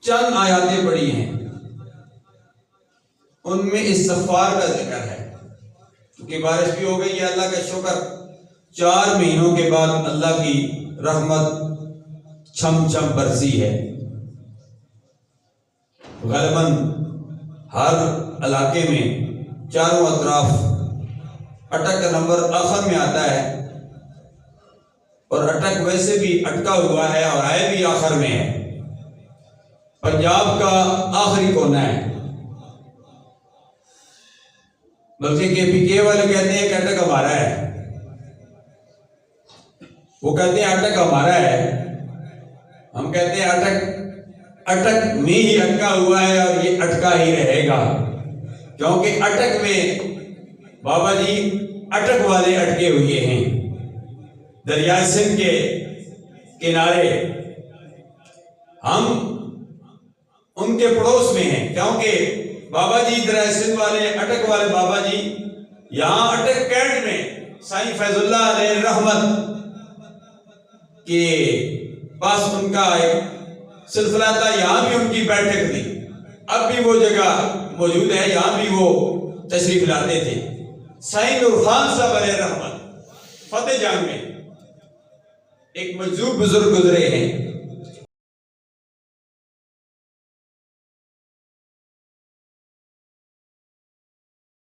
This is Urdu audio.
چند آیاتیں پڑھی ہیں، ان میں استغفار کا ذکر ہے، کیونکہ بارش بھی ہو گئی ہے، اللہ کا شکر، 4 مہینوں کے بعد اللہ کی رحمت چھم چھم برسی ہے۔ غالباً ہر علاقے میں چاروں اطراف اٹک کا نمبر آخر میں آتا ہے، اور اٹک ویسے بھی اٹکا ہوا ہے اور آئے بھی آخر میں ہے، پنجاب کا آخری کونا ہے۔ بلکہ KPK والے کہتے ہیں کہ اٹک ہمارا ہے، وہ کہتے ہیں اٹک ہمارا ہے، ہم کہتے ہیں اٹک میں ہی اٹکا ہوا ہے اور یہ اٹکا ہی رہے گا، کیونکہ اٹک میں بابا جی اٹک والے اٹکے ہوئے ہیں، دریائے سندھ کے کنارے، ہم ان کے پڑوس میں ہیں، کیونکہ بابا جی دریائے سندھ والے، اٹک والے بابا جی یہاں اٹک کینٹ میں سائیں فیض اللہ علیہ رحمت کے پاس ان کا ایک سلسلہ تھا، یہاں بھی ان کی بیٹھک تھی، اب بھی وہ جگہ موجود ہے، یہاں بھی وہ تشریف لاتے تھے۔ سائیں نور خان صاحب علیہ رحمت فتح جنگ میں ایک مجذوب بزرگ گزرے ہیں،